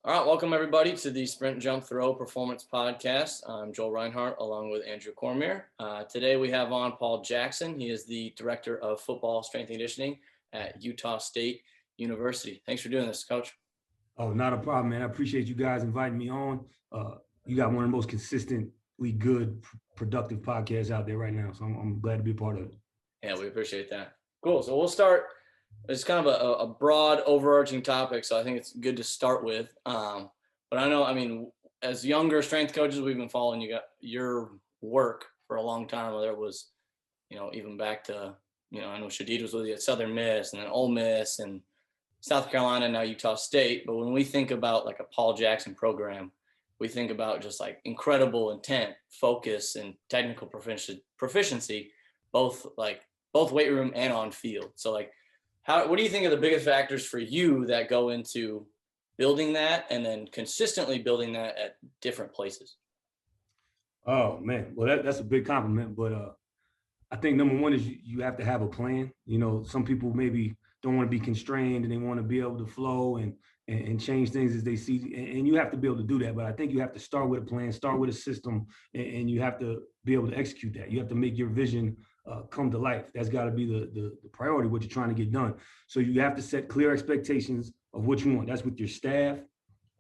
All right, welcome everybody to the Sprint Jump Throw Performance Podcast. I'm Joel Reinhardt along with Andrew Cormier. Today we have on Paul Jackson. He is the Director of Football Strength and Conditioning at Utah State University. Thanks for doing this, Coach. Oh, not a problem, man. I appreciate you guys inviting me on. You got one of the most consistently good, productive podcasts out there right now. So I'm glad to be a part of it. Yeah, we appreciate that. Cool. So we'll start. It's kind of a broad, overarching topic, so I think it's good to start with. But I mean, as younger strength coaches, we've been following your work for a long time, whether it was, even back to, I know Shadid was with you at Southern Miss and then Ole Miss and South Carolina, now Utah State. But when we think about like a Paul Jackson program, we think about just like incredible intent, focus, and technical proficiency, both weight room and on field. So like, what do you think are the biggest factors for you that go into building that and then consistently building that at different places? Oh man, well that's a big compliment, but I think number one is you have to have a plan. Some people maybe don't want to be constrained and they want to be able to flow and change things as they see, and you have to be able to do that. But I think you have to start with a plan, start with a system, and you have to be able to execute that. You have to make your vision come to life. That's got to be the priority, what you're trying to get done. So you have to set clear expectations of what you want. That's with your staff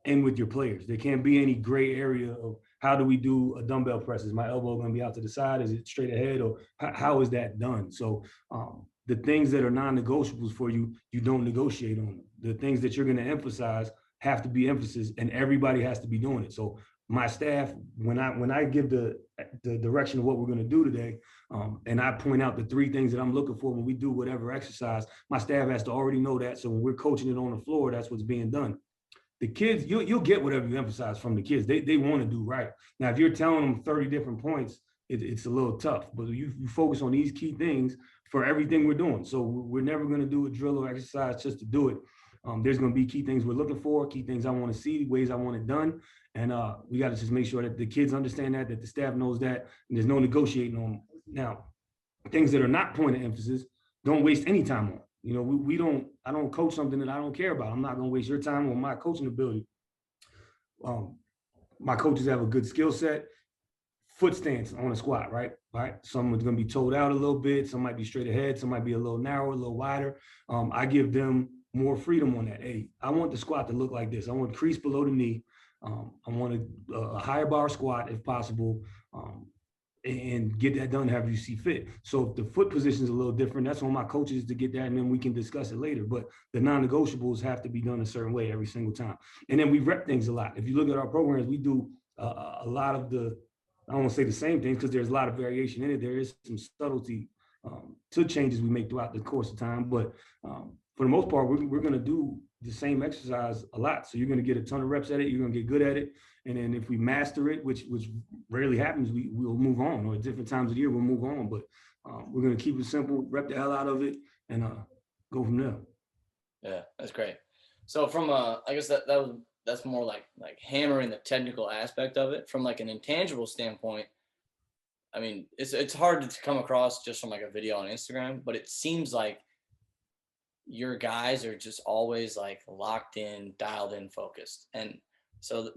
and with your players. There can't be any gray area of how do we do a dumbbell press? Is my elbow going to be out to the side? Is it straight ahead? Or how is that done? So the things that are non-negotiables for you, you don't negotiate on them. The things that you're going to emphasize have to be emphasis, and everybody has to be doing it. So my staff, when I give the direction of what we're going to do today, and I point out the three things that I'm looking for when we do whatever exercise, my staff has to already know that. So when we're coaching it on the floor, that's what's being done. The kids, you'll get whatever you emphasize from the kids. They want to do right. Now, if you're telling them 30 different points, it's a little tough. But you focus on these key things for everything we're doing. So we're never going to do a drill or exercise just to do it. There's going to be key things we're looking for, key things I want to see, ways I want it done. And we got to just make sure that the kids understand that the staff knows that, and there's no negotiating on them. Now, things that are not point of emphasis, don't waste any time on. I don't coach something that I don't care about. I'm not going to waste your time on my coaching ability. My coaches have a good skill set. Foot stance on a squat, right? Someone's going to be toed out a little bit. Some might be straight ahead. Some might be a little narrower, a little wider. I give them more freedom on that. Hey, I want the squat to look like this. I want crease below the knee. I want a higher bar squat if possible. And get that done however you see fit. So if the foot position is a little different, that's on my coaches to get that, and then we can discuss it later. But the non-negotiables have to be done a certain way every single time. And then we rep things a lot. If you look at our programs, we do a lot of I don't want to say the same things because there's a lot of variation in it. There is some subtlety to changes we make throughout the course of time. But for the most part, we're going to do the same exercise a lot. So you're going to get a ton of reps at it. You're going to get good at it. And then if we master it, which rarely happens, we'll move on. Or at different times of the year, we'll move on. But we're going to keep it simple, rep the hell out of it, and go from there. Yeah, that's great. So from I guess that's more like hammering the technical aspect of it. From like an intangible standpoint, I mean, it's hard to come across just from like a video on Instagram, but it seems like your guys are just always like locked in, dialed in, focused. And so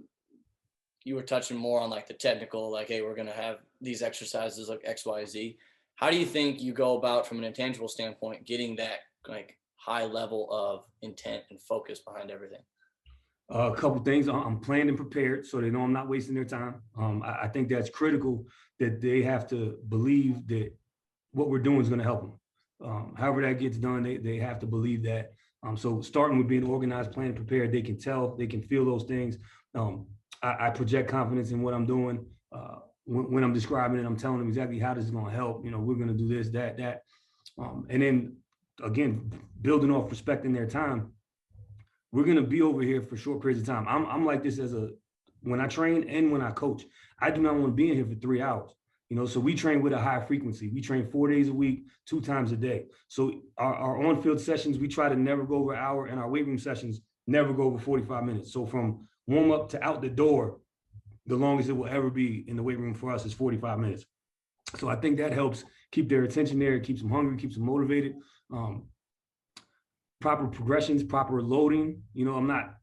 you were touching more on like the technical, like, hey, we're going to have these exercises like X, Y, Z. How do you think you go about from an intangible standpoint, getting that like high level of intent and focus behind everything? A couple things. I'm planned and prepared so they know I'm not wasting their time. I think that's critical, that they have to believe that what we're doing is going to help them. However that gets done, they have to believe that. So starting with being organized, planned, and prepared, they can tell, they can feel those things. I project confidence in what I'm doing. When I'm describing it, I'm telling them exactly how this is going to help. We're going to do this, that. And then, again, building off respecting their time. We're going to be over here for short periods of time. I'm like this when I train and when I coach. I do not want to be in here for 3 hours. So we train with a high frequency. We train 4 days a week, 2 times a day. So our on-field sessions, we try to never go over an hour, and our weight room sessions never go over 45 minutes. So from warm up to out the door, the longest it will ever be in the weight room for us is 45 minutes. So I think that helps keep their attention there, keeps them hungry, keeps them motivated. Proper progressions, proper loading. I'm not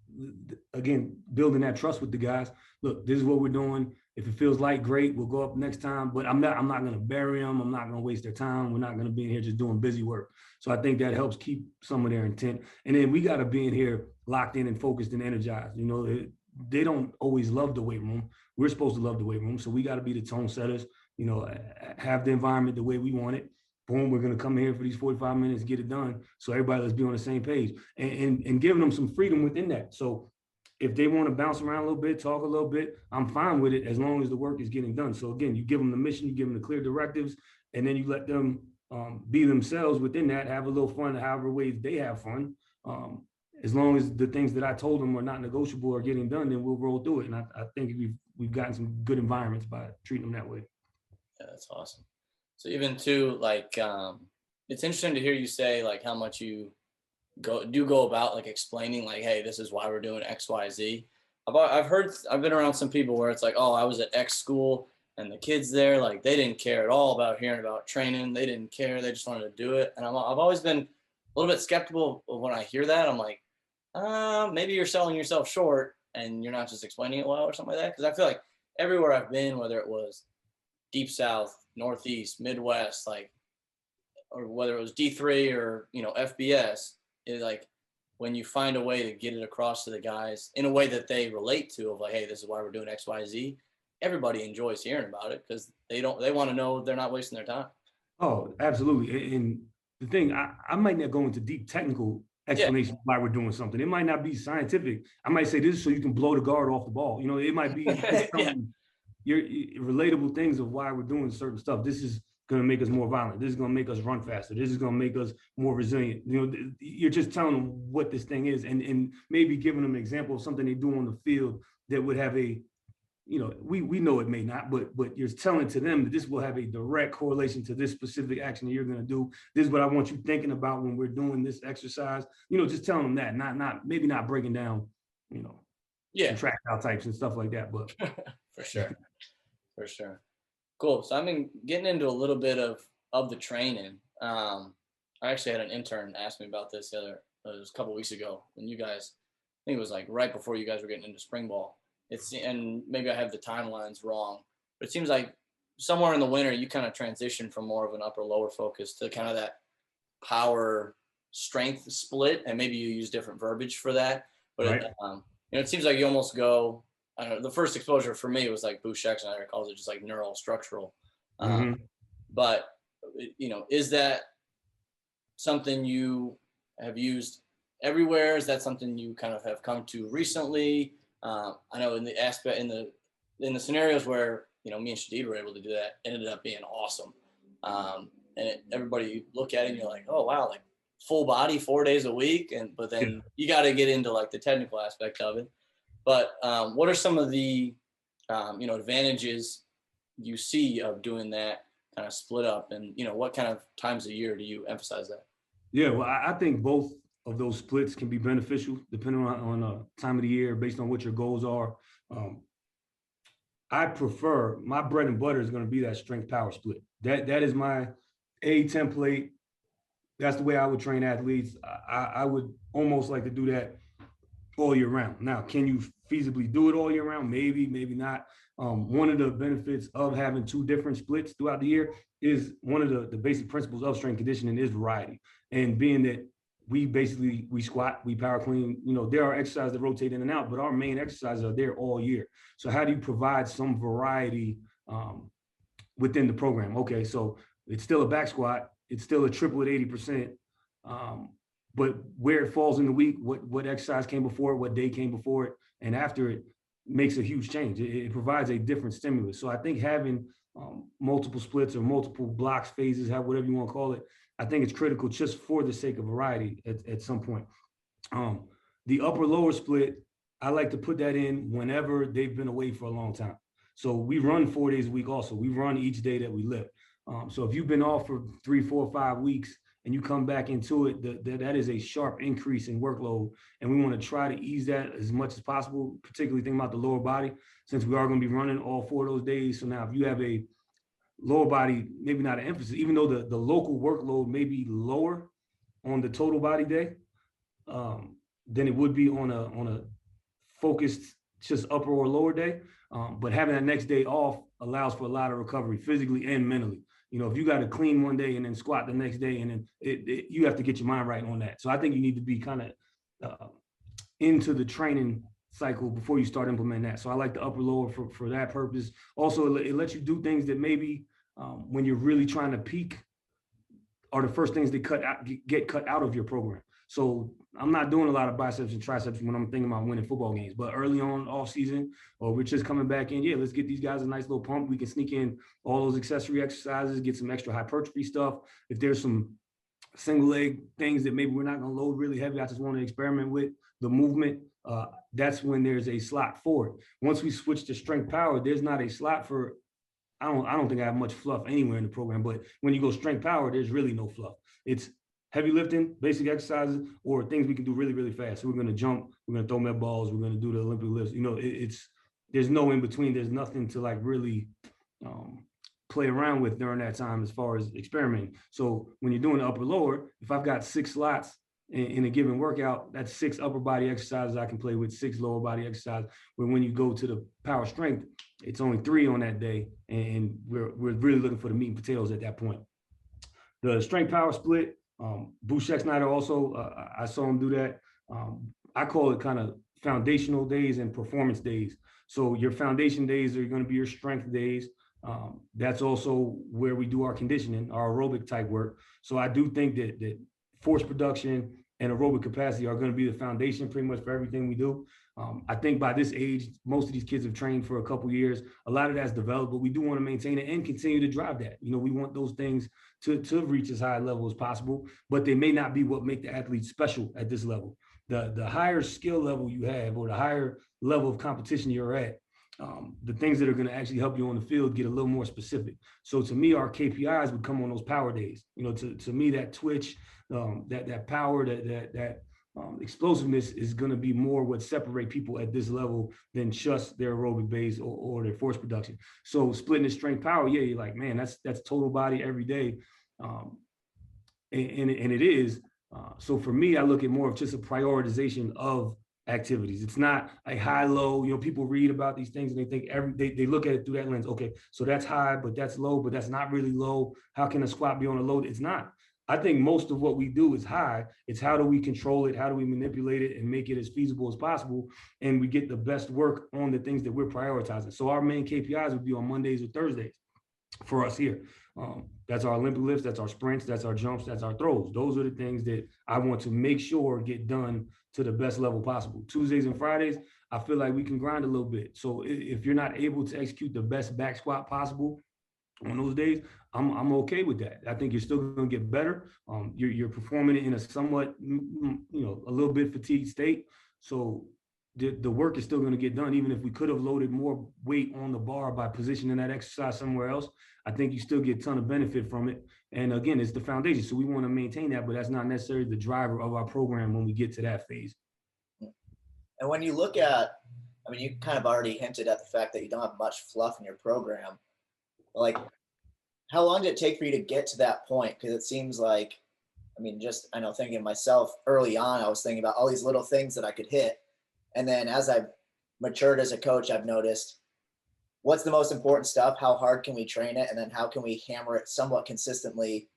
again, building that trust with the guys. Look, this is what we're doing. If it feels like, great, we'll go up next time. But I'm not going to bury them. I'm not going to waste their time. We're not going to be in here just doing busy work. So I think that helps keep some of their intent. And then we got to be in here locked in and focused and energized. You know, they don't always love the weight room. We're supposed to love the weight room. So we got to be the tone setters, you know, have the environment the way we want it. Boom, we're going to come here for these 45 minutes, get it done. So everybody, let's be on the same page, and giving them some freedom within that. So if they want to bounce around a little bit, talk a little bit, I'm fine with it as long as the work is getting done. So again, you give them the mission, you give them the clear directives, and then you let them be themselves within that, have a little fun, however ways they have fun. As long as the things that I told them are not negotiable or getting done, then we'll roll through it. And I think we've gotten some good environments by treating them that way. Yeah, that's awesome. So even too, like, it's interesting to hear you say like how much you go about like explaining like, hey, this is why we're doing X, Y, Z. I've been around some people where it's like, oh, I was at X school and the kids there, like they didn't care at all about hearing about training. They didn't care. They just wanted to do it. And I've always been a little bit skeptical of when I hear that. I'm like, maybe you're selling yourself short and you're not just explaining it well or something like that. Cause I feel like everywhere I've been, whether it was Deep South, Northeast, Midwest, like, or whether it was D3 or, you know, FBS, is like when you find a way to get it across to the guys in a way that they relate to, of like, hey, this is why we're doing X, Y, Z. Everybody enjoys hearing about it because they want to know they're not wasting their time. Oh, absolutely. And the thing, I might not go into deep technical explanation why we're doing something. It might not be scientific. I might say this so you can blow the guard off the ball. You know, it might be your relatable things of why we're doing certain stuff. This is going to make us more violent. This is going to make us run faster. This is going to make us more resilient. You know, you're just telling them what this thing is, and maybe giving them an example of something they do on the field that would have a, you know, we know it may not, but you're telling to them that this will have a direct correlation to this specific action that you're going to do. This is what I want you thinking about when we're doing this exercise. You know, just telling them that, maybe not breaking down, you know, contractile types and stuff like that, but for sure. For sure. Cool. So I've been getting into a little bit of the training. I actually had an intern ask me about this it was a couple weeks ago when you guys, I think it was like right before you guys were getting into spring ball. And maybe I have the timelines wrong, but it seems like somewhere in the winter you kind of transition from more of an upper lower focus to kind of that power strength split, and maybe you use different verbiage for that. But right. It seems like you almost go. I don't know, the first exposure for me was like Bruce Schexnayder calls it just like neural structural. But, you know, is that something you have used everywhere? Is that something you kind of have come to recently? I know in the scenarios where, you know, me and Shadid were able to do that, it ended up being awesome. Everybody look at it and you're like, oh, wow, like full body 4 days a week. But then you got to get into like the technical aspect of it. But what are some of the, you know, advantages you see of doing that kind of split up? And, you know, what kind of times a year do you emphasize that? Yeah, well, I think both of those splits can be beneficial depending on time of the year based on what your goals are. I prefer, my bread and butter is going to be that strength power split. That is my A template. That's the way I would train athletes. I would almost like to do that all year round. Now, can you feasibly do it all year round? Maybe, maybe not. One of the benefits of having two different splits throughout the year is one of the basic principles of strength conditioning is variety. And being that we squat, we power clean, you know, there are exercises that rotate in and out, but our main exercises are there all year. So how do you provide some variety within the program? Okay, so it's still a back squat. It's still a triple at 80%. But where it falls in the week, what exercise came before it, what day came before it, and after it makes a huge change. It provides a different stimulus. So I think having multiple splits or multiple blocks, phases, whatever you want to call it, I think it's critical just for the sake of variety at some point. The upper lower split, I like to put that in whenever they've been away for a long time. So we run 4 days a week also. We run each day that we live. So if you've been off for 3, 4, 5 weeks, and you come back into it, that is a sharp increase in workload. And we want to try to ease that as much as possible, particularly thinking about the lower body, since we are going to be running all 4 of those days. So now if you have a lower body, maybe not an emphasis, even though the local workload may be lower on the total body day, than it would be on a focused just upper or lower day. But having that next day off allows for a lot of recovery physically and mentally. You know, if you got to clean one day and then squat the next day, and then you have to get your mind right on that. So I think you need to be kind of into the training cycle before you start implementing that. So I like the upper lower for that purpose. Also, it lets you do things that maybe when you're really trying to peak are the first things that get cut out of your program. So I'm not doing a lot of biceps and triceps when I'm thinking about winning football games, but early on off season, or we're just coming back in, yeah, let's get these guys a nice little pump. We can sneak in all those accessory exercises, get some extra hypertrophy stuff. If there's some single leg things that maybe we're not going to load really heavy, I just want to experiment with the movement. That's when there's a slot for it. Once we switch to strength power, there's not a slot for, I don't think I have much fluff anywhere in the program, but when you go strength power, there's really no fluff. It's heavy lifting, basic exercises, or things we can do really, really fast. So we're going to jump, we're going to throw med balls, we're going to do the Olympic lifts. You know, there's no in between. There's nothing to like really play around with during that time as far as experimenting. So when you're doing the upper lower, if I've got 6 slots in a given workout, that's 6 upper body exercises I can play with, 6 lower body exercises. But when you go to the power strength, it's only 3 on that day, and we're really looking for the meat and potatoes at that point. The strength power split, Bouchek Snyder also, I saw him do that. I call it kind of foundational days and performance days. So your foundation days are going to be your strength days. That's also where we do our conditioning, our aerobic type work. So I do think that force production and aerobic capacity are going to be the foundation pretty much for everything we do. I think by this age, most of these kids have trained for a couple of years. A lot of that's developed, but we do want to maintain it and continue to drive that. You know, we want those things to reach as high a level as possible, but they may not be what make the athlete special at this level. The higher skill level you have, or the higher level of competition you're at, the things that are going to actually help you on the field get a little more specific. So to me, our KPIs would come on those power days. You know, to me, that twitch, that power, that explosiveness is going to be more what separate people at this level than just their aerobic base or their force production. So splitting the strength power, yeah, you're like, man, that's total body every day, and it is. So for me, I look at more of just a prioritization of activities. It's not a high low. You know, people read about these things and they think they look at it through that lens. Okay, so that's high, but that's low, but that's not really low. How can a squat be on a low? It's not. I think most of what we do is high. It's how do we control it? How do we manipulate it and make it as feasible as possible? And we get the best work on the things that we're prioritizing. So our main KPIs would be on Mondays or Thursdays for us here. That's our Olympic lifts, that's our sprints, that's our jumps, that's our throws. Those are the things that I want to make sure get done to the best level possible. Tuesdays and Fridays, I feel like we can grind a little bit. So if you're not able to execute the best back squat possible on those days, I'm okay with that. I think you're still going to get better. You're performing in a somewhat, a little bit fatigued state. So the work is still going to get done, even if we could have loaded more weight on the bar by positioning that exercise somewhere else. I think you still get a ton of benefit from it. And again, it's the foundation. So we want to maintain that, but that's not necessarily the driver of our program when we get to that phase. And when you look at, I mean, you kind of already hinted at the fact that you don't have much fluff in your program. Like, how long did it take for you to get to that point? Because it seems like, I mean, I know thinking of myself early on, I was thinking about all these little things that I could hit. And then as I've matured as a coach, I've noticed what's the most important stuff, how hard can we train it, and then how can we hammer it somewhat consistently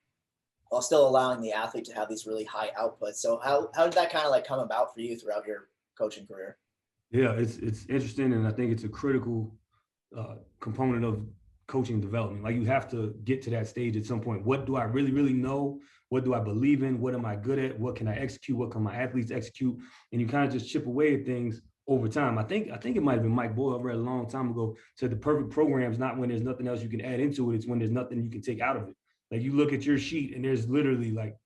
while still allowing the athlete to have these really high outputs. So how did that kind of like come about for you throughout your coaching career? Yeah, it's interesting, and I think it's a critical component of coaching development. Like, you have to get to that stage at some point. What do I really, really know? What do I believe in? What am I good at? What can I execute? What can my athletes execute? And you kind of just chip away at things over time. I think it might have been Mike Boyle, I read a long time ago, said the perfect program is not when there's nothing else you can add into it. It's when there's nothing you can take out of it. Like, you look at your sheet and there's literally like,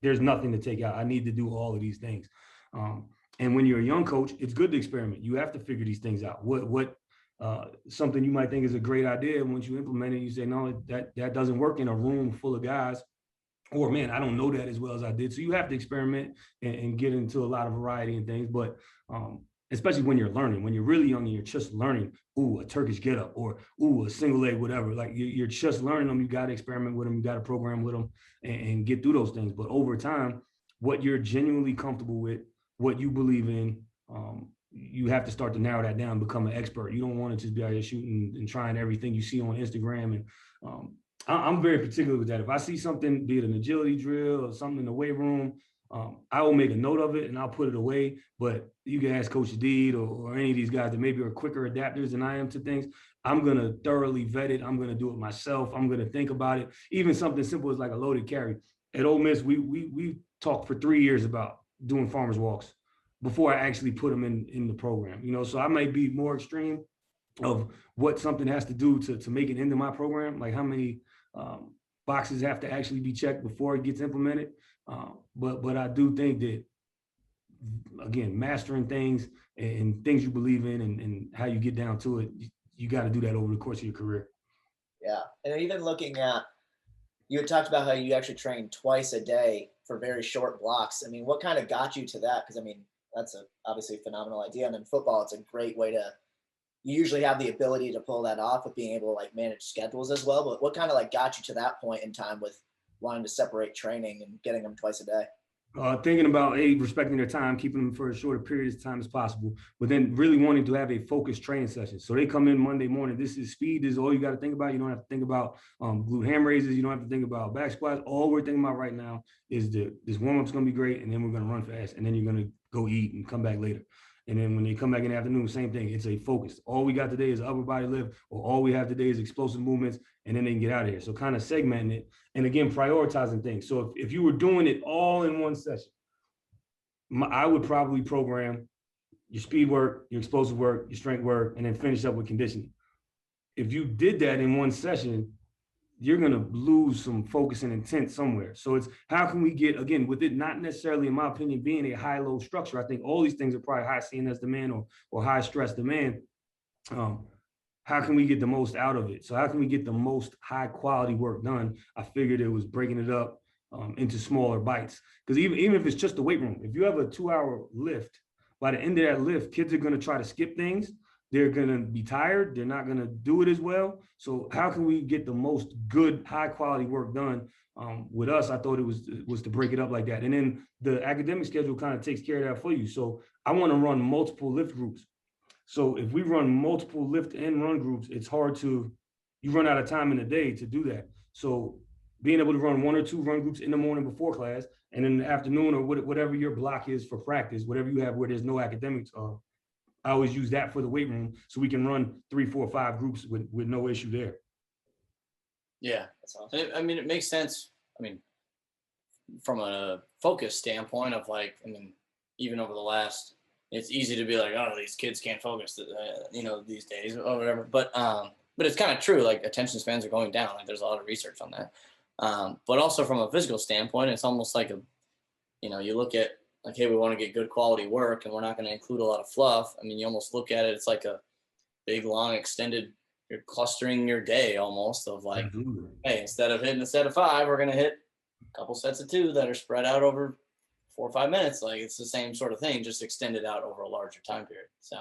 there's nothing to take out. I need to do all of these things. And when you're a young coach, it's good to experiment. You have to figure these things out. What something you might think is a great idea, and once you implement it, you say, no, that doesn't work in a room full of guys. Or, man, I don't know that as well as I did. So you have to experiment and get into a lot of variety and things. But especially when you're learning, when you're really young and you're just learning, a Turkish get up, or a single leg, whatever, like you're just learning them. You got to experiment with them. You got to program with them and get through those things. But over time, what you're genuinely comfortable with, what you believe in, you have to start to narrow that down, become an expert. You don't want to just be out here shooting and trying everything you see on Instagram. And I'm very particular with that. If I see something, be it an agility drill or something in the weight room, I will make a note of it and I'll put it away. But you can ask Coach Deed or any of these guys that maybe are quicker adapters than I am to things. I'm going to thoroughly vet it. I'm going to do it myself. I'm going to think about it. Even something simple as like a loaded carry. At Ole Miss, we talked for 3 years about doing farmers walks before I actually put them in the program, you know, so I might be more extreme of what something has to do to make it into my program, like how many boxes have to actually be checked before it gets implemented. But I do think that, again, mastering things and things you believe in and how you get down to it, you got to do that over the course of your career. Yeah. And even looking at, you had talked about how you actually train twice a day for very short blocks. I mean, what kind of got you to that? Because I mean, that's obviously a phenomenal idea. And in football, it's a great way to, you usually have the ability to pull that off with being able to like manage schedules as well. But what kind of like got you to that point in time with wanting to separate training and getting them twice a day? Thinking about respecting their time, keeping them for as short a period of time as possible, but then really wanting to have a focused training session. So they come in Monday morning. This is speed. This is all you got to think about. You don't have to think about glute ham raises. You don't have to think about back squats. All we're thinking about right now is this warm up's going to be great, and then we're going to run fast, and then you're going to go eat and come back later. And then when they come back in the afternoon, same thing. It's a focus. All we got today is upper body lift, or all we have today is explosive movements, and then they can get out of here. So kind of segmenting it, and again, prioritizing things. So if you were doing it all in one session, I would probably program your speed work, your explosive work, your strength work, and then finish up with conditioning. If you did that in one session, you're going to lose some focus and intent somewhere. So it's how can we get, again, with it not necessarily, in my opinion, being a high-low structure. I think all these things are probably high CNS demand or high stress demand. How can we get the most out of it? So how can we get the most high quality work done? I figured it was breaking it up into smaller bites. Because even if it's just the weight room, if you have a 2-hour lift, by the end of that lift, kids are going to try to skip things. They're going to be tired. They're not going to do it as well. So how can we get the most good, high quality work done? With us, I thought it was to break it up like that. And then the academic schedule kind of takes care of that for you. So I want to run multiple lift groups. So if we run multiple lift and run groups, it's hard to, you run out of time in the day to do that. So being able to run 1 or 2 run groups in the morning before class, and in the afternoon or whatever your block is for practice, whatever you have where there's no academics, I always use that for the weight room so we can run 3, 4, 5 groups with no issue there. Yeah, that's awesome. I mean, it makes sense. I mean, from a focus standpoint of like, I mean, even over the last, it's easy to be like, oh, these kids can't focus, these days or whatever. But it's kind of true. Like attention spans are going down. Like there's a lot of research on that. But also from a physical standpoint, it's almost like you look at like, hey, we want to get good quality work and we're not going to include a lot of fluff. I mean, you almost look at it, it's like a big, long, extended, you're clustering your day almost of like, hey, instead of hitting a set of 5, we're going to hit a couple sets of 2 that are spread out over 4 or 5 minutes. Like it's the same sort of thing, just extended out over a larger time period. So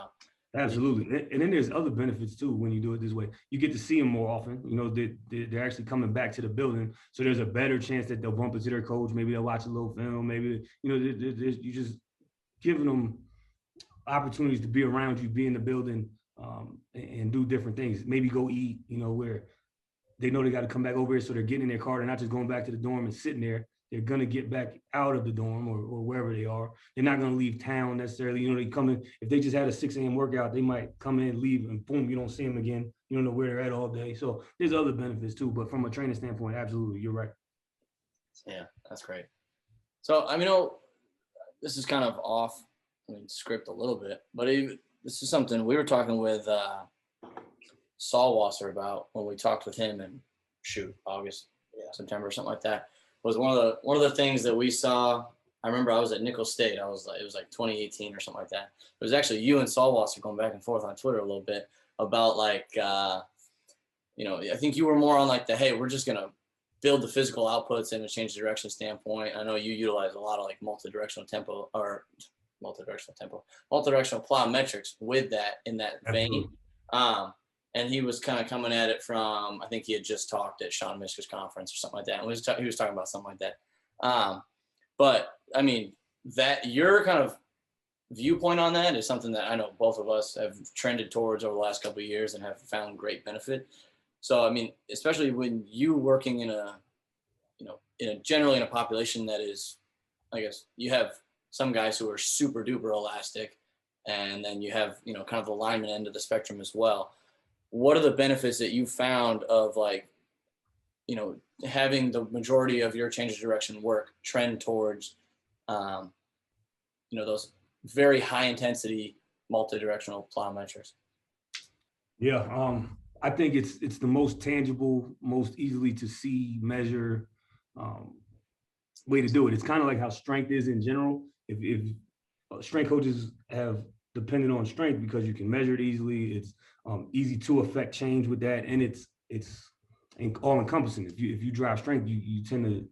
absolutely. And then there's other benefits too when you do it this way. You get to see them more often. You know, they're actually coming back to the building. So there's a better chance that they'll bump into their coach. Maybe they'll watch a little film. Maybe, you just giving them opportunities to be around you, be in the building, and do different things. Maybe go eat, where they know they got to come back over here. So they're getting in their car. They're not just going back to the dorm and sitting there. They're going to get back out of the dorm or wherever they are. They're not going to leave town necessarily. They come in, if they just had a 6 a.m. workout, they might come in, leave, and boom, you don't see them again. You don't know where they're at all day. So there's other benefits too. But from a training standpoint, absolutely, you're right. Yeah, that's great. So, I mean, this is kind of off script a little bit, but this is something we were talking with Saul Wasser about when we talked with him in August, September, something like that. Was one of the things that we saw. I remember I was at Nicholls State. It was like 2018 or something like that. It was actually you and Saul Wasser going back and forth on Twitter a little bit about like, I think you were more on like hey, we're just gonna build the physical outputs and a change the direction standpoint. I know you utilize a lot of like multi-directional plyometrics with that in that vein. And he was kind of coming at it from, I think he had just talked at Sean Mishka's conference or something like that. And he was talking about something like that. But I mean, that you're kind of viewpoint on that is something that I know both of us have trended towards over the last couple of years and have found great benefit. So, I mean, especially when you working in a, generally in a population that is, I guess you have some guys who are super duper elastic, and then you have, kind of the lineman end of the spectrum as well. What are the benefits that you found of like, having the majority of your change of direction work trend towards, um, those very high intensity multi-directional plyometrics? Yeah, I think it's the most tangible, most easily to see, measure um, way to do it. It's kind of like how strength is in general. If strength coaches have depended on strength because you can measure it easily, it's easy to affect change with that, and it's all encompassing. If you drive strength, you tend to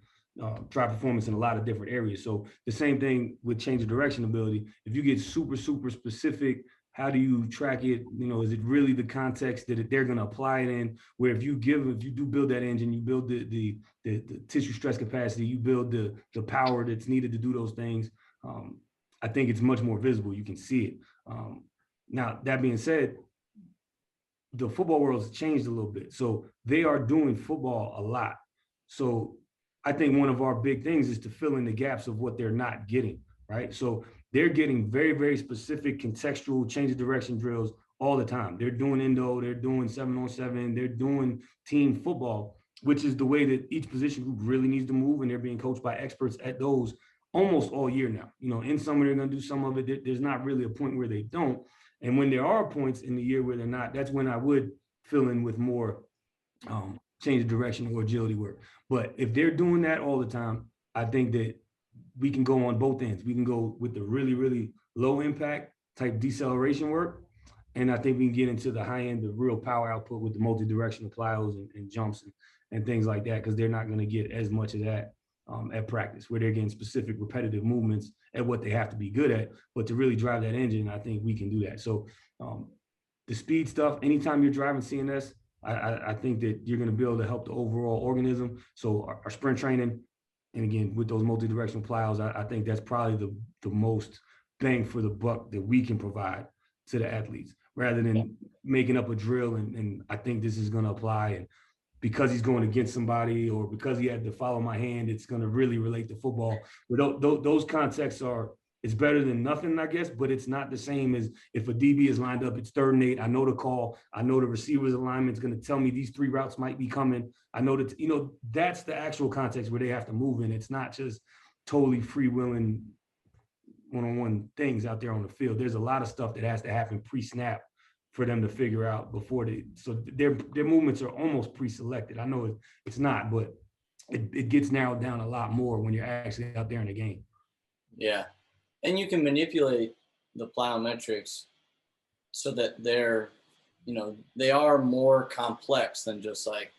drive performance in a lot of different areas. So the same thing with change of direction ability. If you get super specific, how do you track it? Is it really the context that they're going to apply it in? Where if you do build that engine, you build the tissue stress capacity, you build the power that's needed to do those things. I think it's much more visible. You can see it. Now, that being said, the football world has changed a little bit. So they are doing football a lot. So I think one of our big things is to fill in the gaps of what they're not getting, right? So they're getting very, very specific contextual change of direction drills all the time. They're doing endo, they're doing 7-on-7, they're doing team football, which is the way that each position group really needs to move, and they're being coached by experts at those almost all year now. In summer, they're going to do some of it. There's not really a point where they don't. And when there are points in the year where they're not, that's when I would fill in with more change of direction or agility work. But if they're doing that all the time, I think that we can go on both ends. We can go with the really, really low impact type deceleration work. And I think we can get into the high end, the real power output with the multi-directional plyos and jumps and things like that, because they're not going to get as much of that at practice, where they're getting specific repetitive movements at what they have to be good at. But to really drive that engine, I think we can do that. So the speed stuff, anytime you're driving CNS, I think that you're going to be able to help the overall organism. So our sprint training, and again, with those multi-directional plyos, I think that's probably the most bang for the buck that we can provide to the athletes, rather than making up a drill and I think this is going to apply, and because he's going against somebody or because he had to follow my hand, it's going to really relate to football. But those contexts it's better than nothing, I guess, but it's not the same as if a DB is lined up, it's 3rd and 8. I know the call. I know the receiver's alignment is going to tell me these 3 routes might be coming. I know that, that's the actual context where they have to move in. It's not just totally freewheeling one-on-one things out there on the field. There's a lot of stuff that has to happen pre-snap for them to figure out before so their movements are almost pre-selected. I know it's not, but it gets narrowed down a lot more when you're actually out there in the game. Yeah. And you can manipulate the plyometrics so that they're, they are more complex than just like,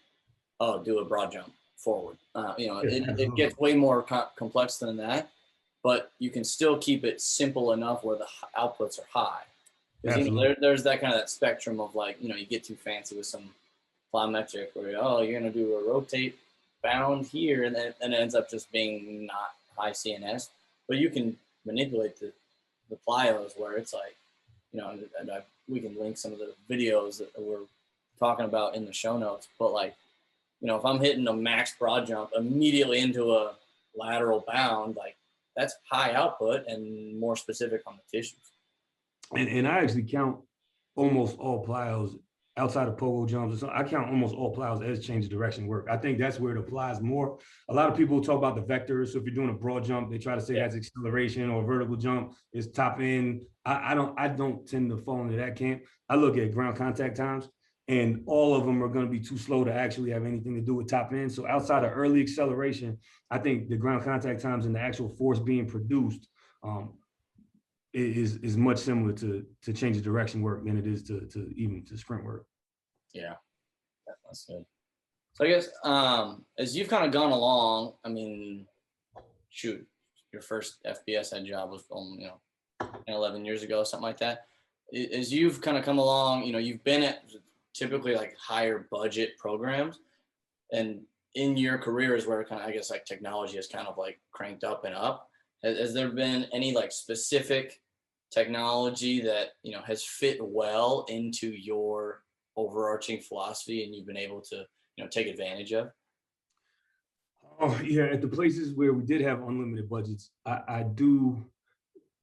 oh, do a broad jump forward. It gets way more complex than that, but you can still keep it simple enough where the outputs are high. Because there's that kind of that spectrum of like, you get too fancy with some plyometric where you're going to do a rotate bound here, and then it ends up just being not high CNS. But you can manipulate the plyos where it's like, we can link some of the videos that we're talking about in the show notes. But like, if I'm hitting a max broad jump immediately into a lateral bound, like that's high output and more specific on the tissues. And I actually count almost all plyos outside of pogo jumps. I count almost all plyos as change of direction work. I think that's where it applies more. A lot of people talk about the vectors. So if you're doing a broad jump, they try to say that's acceleration, or a vertical jump is top end. I don't tend to fall into that camp. I look at ground contact times, and all of them are going to be too slow to actually have anything to do with top end. So outside of early acceleration, I think the ground contact times and the actual force being produced is much similar to change of direction work than it is to even to sprint work. Yeah, that's good. So I guess as you've kind of gone along, I mean, shoot, your first FBS head job was 11 years ago, something like that. As you've kind of come along, you've been at typically like higher budget programs, and in your career is where kind of, I guess, like technology has kind of like cranked up and up. Has there been any like specific technology that, has fit well into your overarching philosophy and you've been able to, take advantage of? Oh yeah, at the places where we did have unlimited budgets, I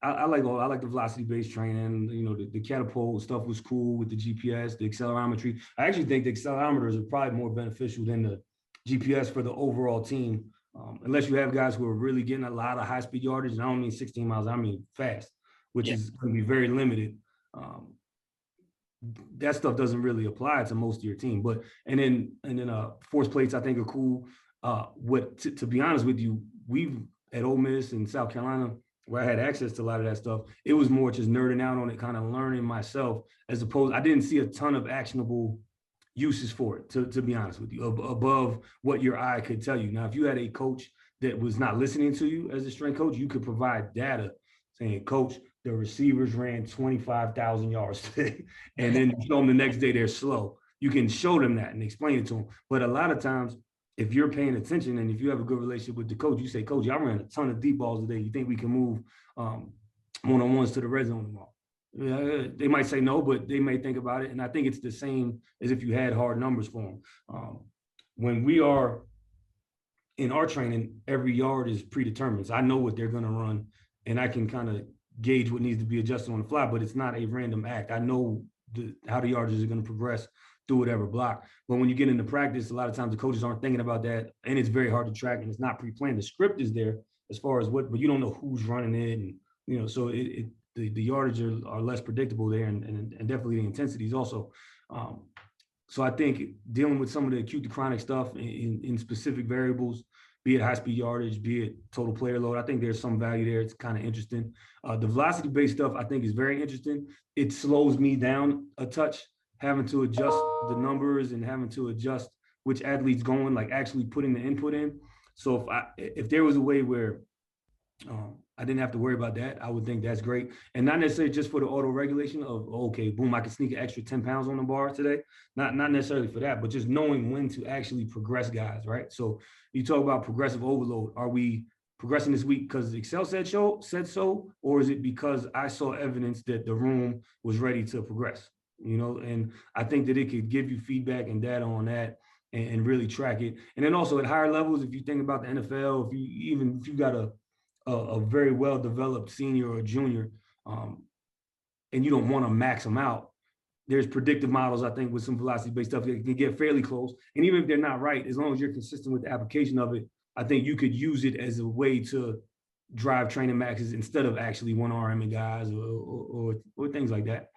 like the velocity based training. The catapult stuff was cool with the GPS, the accelerometry. I actually think the accelerometers are probably more beneficial than the GPS for the overall team, unless you have guys who are really getting a lot of high speed yardage. And I don't mean 16 miles, I mean fast, which Yeah. is going to be very limited. That stuff doesn't really apply to most of your team. But and then force plates I think are cool. To be honest with you, we've at Ole Miss and South Carolina, where I had access to a lot of that stuff, it was more just nerding out on it, kind of learning myself, as opposed, I didn't see a ton of actionable uses for it, to be honest with you, above what your eye could tell you. Now, if you had a coach that was not listening to you as a strength coach, you could provide data saying, coach, the receivers ran 25,000 yards today. And then you show them the next day they're slow. You can show them that and explain it to them. But a lot of times, if you're paying attention and if you have a good relationship with the coach, you say, coach, y'all ran a ton of deep balls today. You think we can move one-on-ones to the red zone tomorrow? They might say no, but they may think about it. And I think it's the same as if you had hard numbers for them. When we are in our training, every yard is predetermined. So I know what they're going to run, and I can kind of gauge what needs to be adjusted on the fly, but it's not a random act. I know how the yardages are going to progress through whatever block. But when you get into practice, a lot of times the coaches aren't thinking about that, and it's very hard to track, and it's not pre-planned. The script is there as far as but you don't know who's running it, and so the yardage are less predictable there, and definitely the intensities also. So I think dealing with some of the acute to chronic stuff in specific variables, be it high-speed yardage, be it total player load, I think there's some value there. It's kind of interesting. The velocity-based stuff I think is very interesting. It slows me down a touch, having to adjust the numbers and having to adjust which athlete's going, like actually putting the input in. So if there was a way where I didn't have to worry about that, I would think that's great. And not necessarily just for the auto regulation of, okay, boom, I can sneak an extra 10 pounds on the bar today. Not necessarily for that, but just knowing when to actually progress guys, right? So you talk about progressive overload. Are we progressing this week because Excel said so, or is it because I saw evidence that the room was ready to progress? And I think that it could give you feedback and data on that and really track it. And then also at higher levels, if you think about the NFL, if you got a very well-developed senior or junior, and you don't want to max them out, there's predictive models, I think, with some velocity-based stuff that can get fairly close. And even if they're not right, as long as you're consistent with the application of it, I think you could use it as a way to drive training maxes instead of actually one-arming guys or things like that.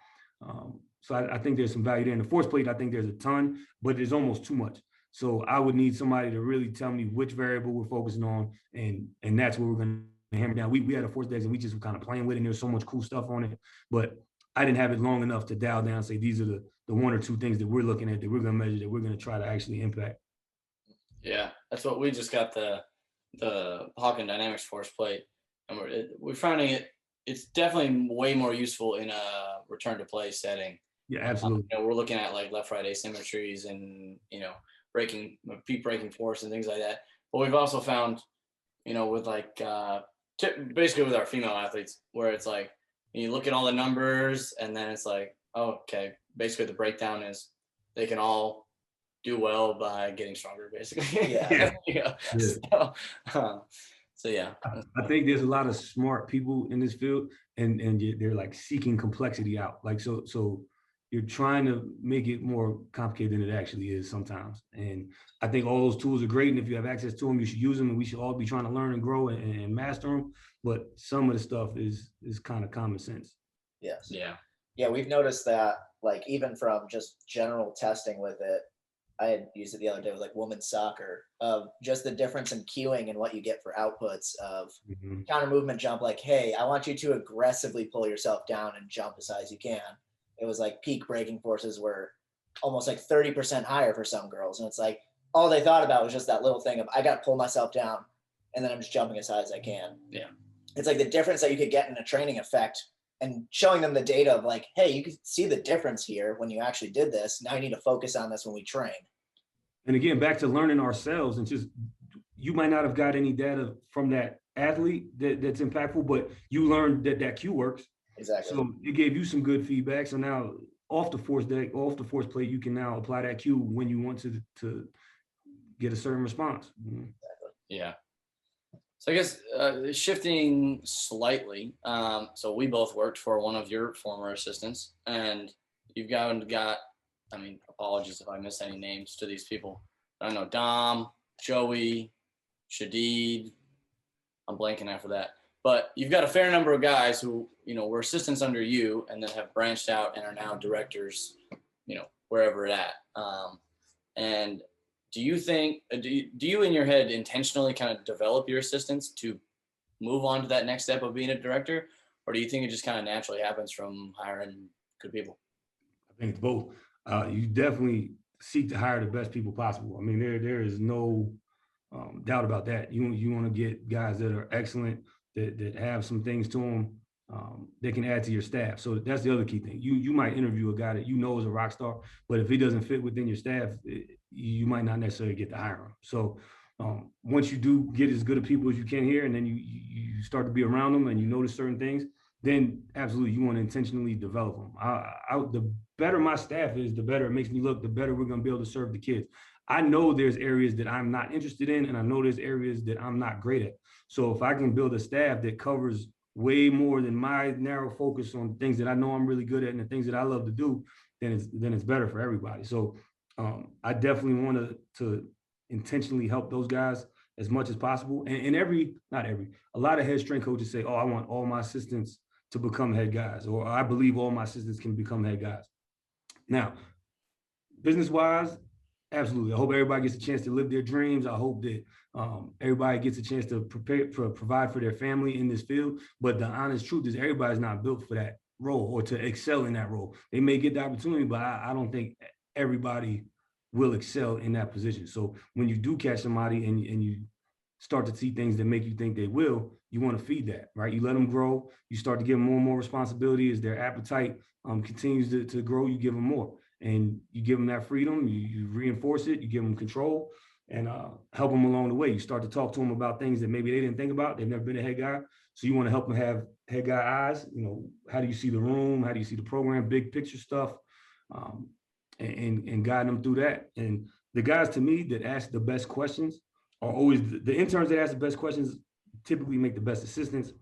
So I think there's some value there. In the force plate, I think there's a ton, but there's almost too much. So I would need somebody to really tell me which variable we're focusing on, and that's what we're going to hammer down. We had a force deck and we just were kind of playing with it, and there's so much cool stuff on it, but I didn't have it long enough to dial down and say these are the one or two things that we're looking at, that we're going to measure, that we're going to try to actually impact. Yeah, that's what we just got, the Hawken Dynamics force plate, and we're finding it's definitely way more useful in a return to play setting. Yeah, absolutely. We're looking at like left-right asymmetries and peak breaking force and things like that. But we've also found, with like basically with our female athletes, where it's like you look at all the numbers and then it's like, oh, okay, basically the breakdown is they can all do well by getting stronger, basically. Yeah. So yeah, I think there's a lot of smart people in this field, and they're like seeking complexity out. Like so you're trying to make it more complicated than it actually is sometimes. And I think all those tools are great, and if you have access to them, you should use them, and we should all be trying to learn and grow and master them. But some of the stuff is kind of common sense. Yes. Yeah. We've noticed that, like, even from just general testing with it, I had used it the other day with like women's soccer, of just the difference in cueing and what you get for outputs of counter movement jump. Like, hey, I want you to aggressively pull yourself down and jump as high as you can. It was like peak breaking forces were almost like 30% higher for some girls. And it's like, all they thought about was just that little thing of, I got to pull myself down and then I'm just jumping as high as I can. Yeah. It's like the difference that you could get in a training effect, and showing them the data of like, hey, you can see the difference here when you actually did this. Now you need to focus on this when we train. And again, back to learning ourselves, and just, you might not have got any data from that athlete that's impactful, but you learned that cue works. Exactly. So it gave you some good feedback. So now off the force deck, off the force plate, you can now apply that cue when you want to get a certain response. Yeah. So I guess shifting slightly. So we both worked for one of your former assistants, and you've got. I mean, apologies if I miss any names to these people. I don't know Dom, Joey, Shadid. I'm blanking after that. But you've got a fair number of guys who were assistants under you, and then have branched out and are now directors. Wherever it at. And do you think do you in your head intentionally kind of develop your assistants to move on to that next step of being a director, or do you think it just kind of naturally happens from hiring good people? I think it's both. You definitely seek to hire the best people possible. I mean, there is no doubt about that. You want to get guys that are excellent, that have some things to them that can add to your staff. So that's the other key thing. You might interview a guy that you know is a rock star, but if he doesn't fit within your staff, you might not necessarily get to hire him. So once you do get as good of people as you can here, and then you start to be around them and you notice certain things, then absolutely you want to intentionally develop them. The better my staff is, the better it makes me look, the better we're going to be able to serve the kids. I know there's areas that I'm not interested in, and I know there's areas that I'm not great at. So if I can build a staff that covers way more than my narrow focus on things that I know I'm really good at and the things that I love to do, then it's better for everybody. So I definitely want to intentionally help those guys as much as possible. And a lot of head strength coaches say, oh, I want all my assistants to become head guys, or I believe all my assistants can become head guys. Now, business wise, absolutely. I hope everybody gets a chance to live their dreams. I hope that everybody gets a chance to provide for their family in this field. But the honest truth is everybody's not built for that role or to excel in that role. They may get the opportunity, but I don't think everybody will excel in that position. So when you do catch somebody and you start to see things that make you think they will, you want to feed that, right? You let them grow. You start to give them more and more responsibility as their appetite continues to grow. You give them more, and you give them that freedom. You reinforce it. You give them control, and help them along the way. You start to talk to them about things that maybe they didn't think about. They've never been a head guy, so you want to help them have head guy eyes. How do you see the room? How do you see the program? Big picture stuff, and guide them through that. And the guys to me that ask the best questions are always the interns that ask the best questions typically make the best assistants.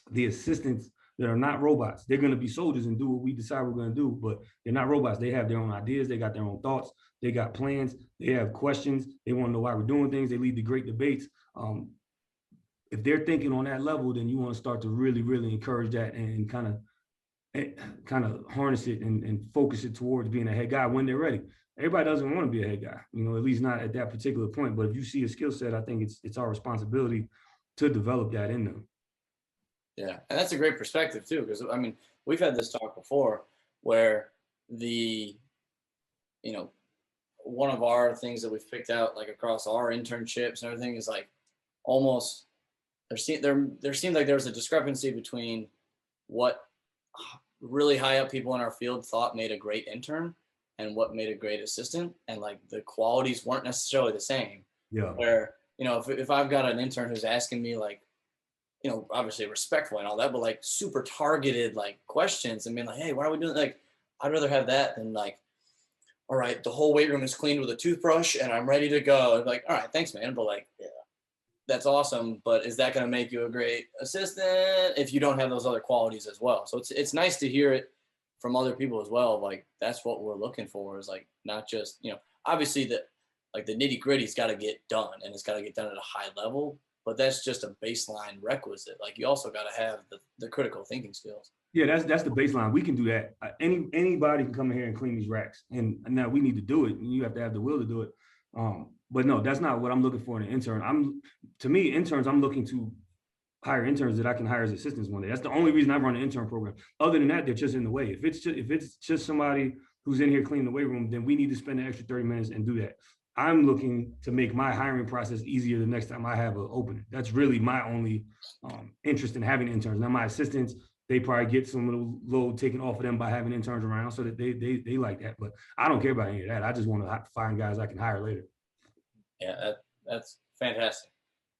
The assistants that are not robots, they're going to be soldiers and do what we decide we're going to do, but they're not robots. They have their own ideas. They got their own thoughts. They got plans. They have questions. They want to know why we're doing things. They lead to great debates. If they're thinking on that level, then you want to start to really, really encourage that and kind of harness it and focus it towards being a head guy when they're ready. Everybody doesn't want to be a head guy, at least not at that particular point. But if you see a skill set, I think it's our responsibility to develop that in them. Yeah, and that's a great perspective too, because I mean, we've had this talk before where one of our things that we've picked out like across our internships and everything is like almost there seemed like there was a discrepancy between what really high up people in our field thought made a great intern and what made a great assistant, and like the qualities weren't necessarily the same. Yeah. Where if I've got an intern who's asking me like, obviously respectful and all that, but like super targeted like questions and being like, hey, why are we doing like, I'd rather have that than like, all right, the whole weight room is cleaned with a toothbrush and I'm ready to go. And like, all right, thanks, man. But like, yeah, that's awesome. But is that going to make you a great assistant if you don't have those other qualities as well? So it's nice to hear it from other people as well. Like that's what we're looking for, is like not just, obviously the nitty gritty's got to get done and it's got to get done at a high level, but that's just a baseline requisite. Like you also got to have the critical thinking skills. Yeah, that's the baseline. We can do that. Anybody can come in here and clean these racks, and now we need to do it, and you have to have the will to do it. But no, that's not what I'm looking for in an intern. To me, interns, I'm looking to hire interns that I can hire as assistants one day. That's the only reason I run an intern program. Other than that, they're just in the way. If it's just somebody who's in here cleaning the weight room, then we need to spend an extra 30 minutes and do that. I'm looking to make my hiring process easier the next time I have an opening. That's really my only interest in having interns. Now, my assistants, they probably get some of the load taken off of them by having interns around, so that they like that. But I don't care about any of that. I just want to find guys I can hire later. Yeah, that's fantastic.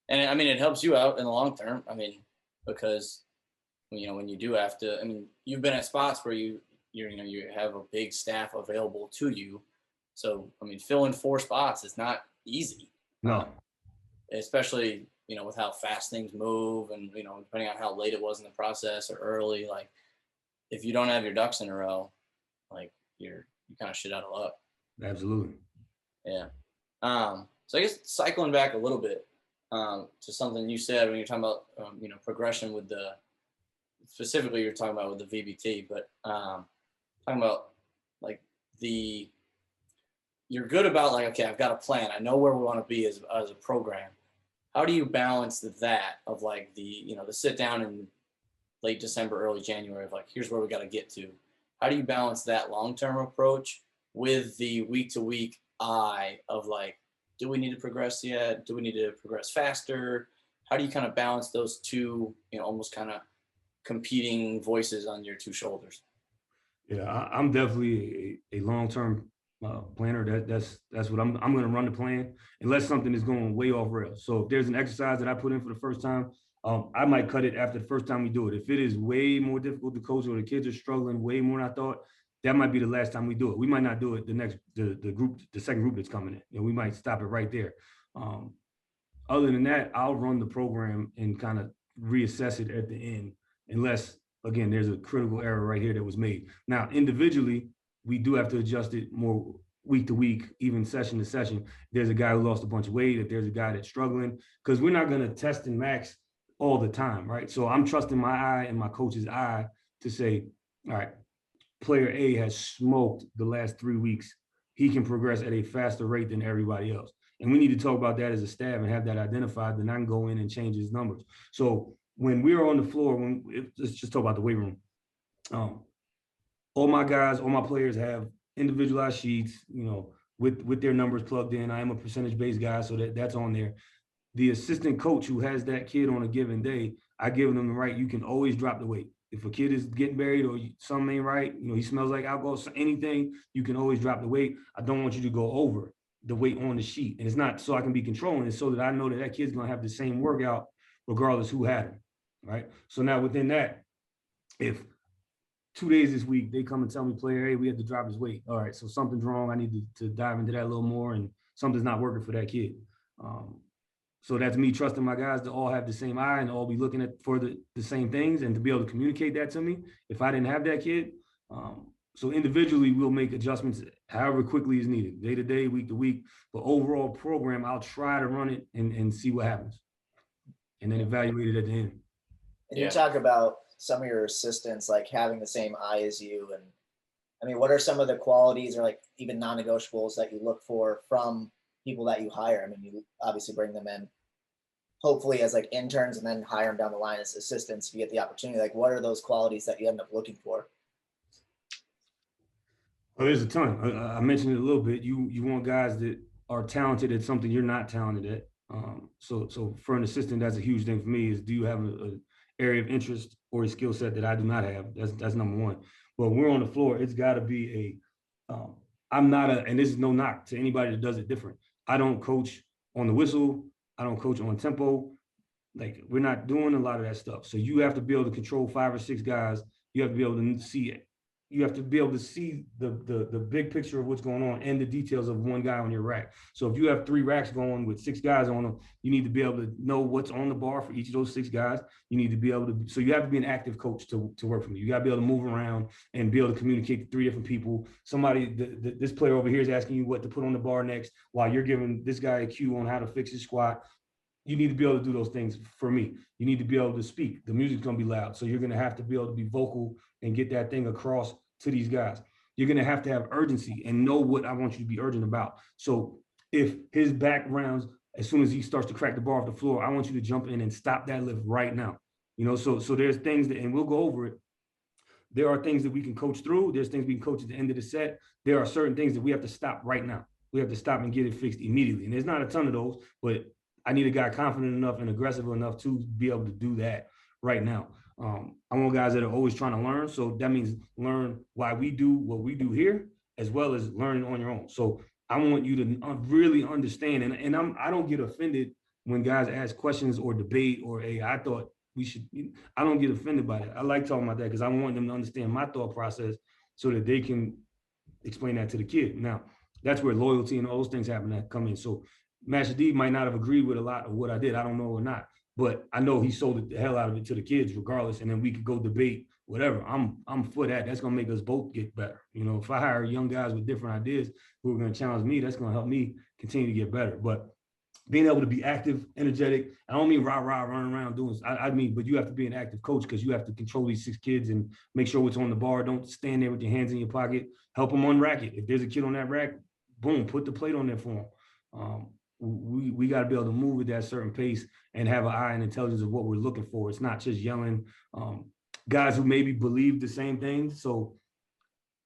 And I mean, it helps you out in the long term. I mean, because when you do have to, I mean, you've been at spots where you have a big staff available to you. So, I mean, filling 4 spots is not easy. No. Especially, with how fast things move and, depending on how late it was in the process or early, like if you don't have your ducks in a row, like you kind of shit out of luck. Absolutely. Yeah. So I guess cycling back a little bit to something you said when you're talking about, progression with specifically you're talking about with the VBT, but talking about like you're good about like, okay, I've got a plan. I know where we want to be as a program. How do you balance that of like the sit down in late December, early January of like, here's where we got to get to. How do you balance that long-term approach with the week-to-week eye of like, do we need to progress yet? Do we need to progress faster? How do you kind of balance those two, almost kind of competing voices on your two shoulders? Yeah, I'm definitely a long-term planner. That's what I'm going to run the plan unless something is going way off rails. So if there's an exercise that I put in for the first time, I might cut it after the first time we do it. If it is way more difficult to coach or the kids are struggling way more than I thought, that might be the last time we do it. We might not do it the second group that's coming in. We might stop it right there. Other than that, I'll run the program and kind of reassess it at the end, unless, again, there's a critical error right here that was made. Now, individually, we do have to adjust it more week to week, even session to session. There's a guy who lost a bunch of weight, if there's a guy that's struggling, because we're not going to test and max all the time, right? So I'm trusting my eye and my coach's eye to say, all right, player A has smoked the last 3 weeks. He can progress at a faster rate than everybody else. And we need to talk about that as a staff and have that identified, then I can go in and change his numbers. So when we're on the floor, let's just talk about the weight room. All my guys, all my players have individualized sheets, with their numbers plugged in. I am a percentage-based guy, so that's on there. The assistant coach who has that kid on a given day, I give them the right. You can always drop the weight. If a kid is getting buried or something ain't right, he smells like alcohol, anything, you can always drop the weight. I don't want you to go over the weight on the sheet. And it's not so I can be controlling it, so that I know that kid's going to have the same workout regardless who had him, right? So now within that, if 2 days this week, they come and tell me, player, hey, we have to drop his weight. All right, so something's wrong. I need to dive into that a little more, and something's not working for that kid. So that's me trusting my guys to all have the same eye and all be looking at for the same things, and to be able to communicate that to me if I didn't have that kid. So individually, we'll make adjustments however quickly is needed, day to day, week to week. But overall program, I'll try to run it and see what happens, and then evaluate it at the end. And you talk about some of your assistants like having the same eye as you, and I mean, what are some of the qualities or like even non-negotiables that you look for from people that you hire? I mean, you obviously bring them in hopefully as like interns and then hire them down the line as assistants if you get the opportunity. Like, what are those qualities that you end up looking for? Oh, there's a ton. I mentioned it a little bit. You want guys that are talented at something you're not talented at. So for an assistant, that's a huge thing for me is, do you have an area of interest or a skill set that I do not have? That's number one. But when we're on the floor, it's got to be and this is no knock to anybody that does it different. I don't coach on the whistle. I don't coach on tempo. Like, we're not doing a lot of that stuff. So you have to be able to control 5 or 6 guys. You have to be able to see it. You have to be able to see the big picture of what's going on and the details of one guy on your rack. So if you have 3 racks going with 6 guys on them, you need to be able to know what's on the bar for each of those 6 guys. You need to be able to, so you have to be an active coach to work for me. You got to be able to move around and be able to communicate to 3 different people. This player over here is asking you what to put on the bar next, while you're giving this guy a cue on how to fix his squat. You need to be able to do those things for me. You need to be able to speak. The music's going to be loud. So you're going to have to be able to be vocal and get that thing across to these guys. You're going to have urgency and know what I want you to be urgent about. So if his back rounds, as soon as he starts to crack the bar off the floor, I want you to jump in and stop that lift right now. So there's things that, and we'll go over it. There are things that we can coach through. There's things we can coach at the end of the set. There are certain things that we have to stop right now. We have to stop and get it fixed immediately. And there's not a ton of those, but I need a guy confident enough and aggressive enough to be able to do that right now. I want guys that are always trying to learn. So that means learn why we do what we do here, as well as learning on your own. So I want you to really understand. And I don't get offended when guys ask questions or debate or, hey, I thought I don't get offended by that. I like talking about that because I want them to understand my thought process so that they can explain that to the kid. Now, that's where loyalty and all those things happen that come in. So Master D might not have agreed with a lot of what I did. I don't know or not, but I know he sold the hell out of it to the kids regardless. And then we could go debate whatever. I'm for that. That's gonna make us both get better. You know, if I hire young guys with different ideas who are gonna challenge me, that's gonna help me continue to get better. But being able to be active, energetic. I don't mean rah, running around doing this. I mean, but you have to be an active coach because you have to control these 6 kids and make sure what's on the bar. Don't stand there with your hands in your pocket. Help them unrack it. If there's a kid on that rack, boom, put the plate on there for them. We got to be able to move at that certain pace and have an eye and intelligence of what we're looking for. It's not just yelling. Guys who maybe believe the same things. So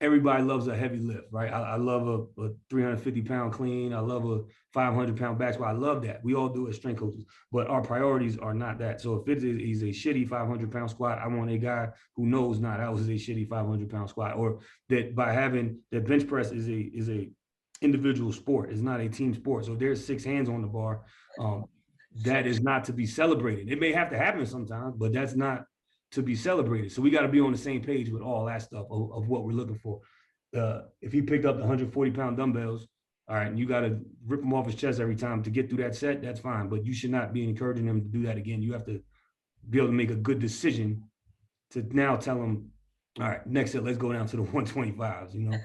everybody loves a heavy lift, right? I love a 350-pound clean. I love a 500-pound back squat. I love that. We all do it as strength coaches, but our priorities are not that. So if it is a shitty 500-pound squat, I want a guy who knows not that was a shitty 500-pound squat, or that by having that bench press is a individual sport. It's not a team sport. So if there's 6 hands on the bar, that is not to be celebrated. It may have to happen sometimes, but that's not to be celebrated. So we got to be on the same page with all that stuff of what we're looking for. If he picked up the 140-pound dumbbells, all right, and you got to rip them off his chest every time to get through that set, that's fine. But you should not be encouraging him to do that again. You have to be able to make a good decision to now tell him, all right, next set, let's go down to the 125s, you know,